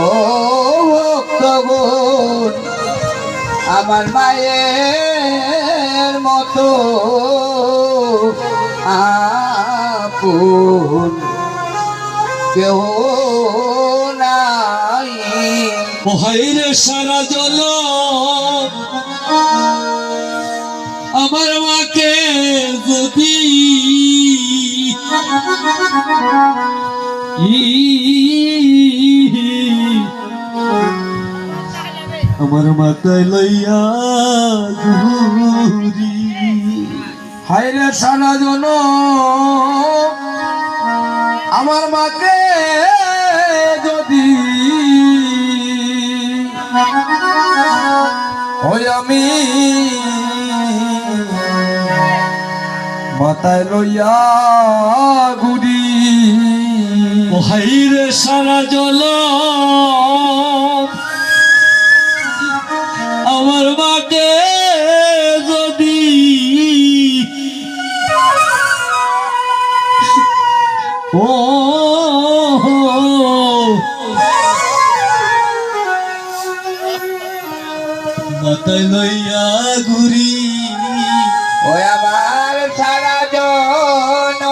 ও ভক্তগণ আমার মায়ের মতো আপন কেউ নাই। হায়রে সারা জল আমার মাকে যদি আমার মাথায় লইয়া ঘুরি। হায়রে সারা জন আমার মাকে যদি ওই আমি মাথায় লইয়া ঘুরি। হায়রে সারা জল আমার মাকে যদি ও মাথায় লইয়া ঘুরি। ওই আমার সারা জন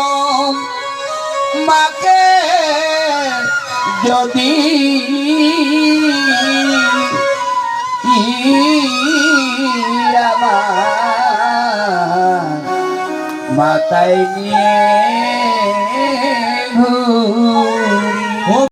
মাকে যদি আমার মাথায় নিয়ে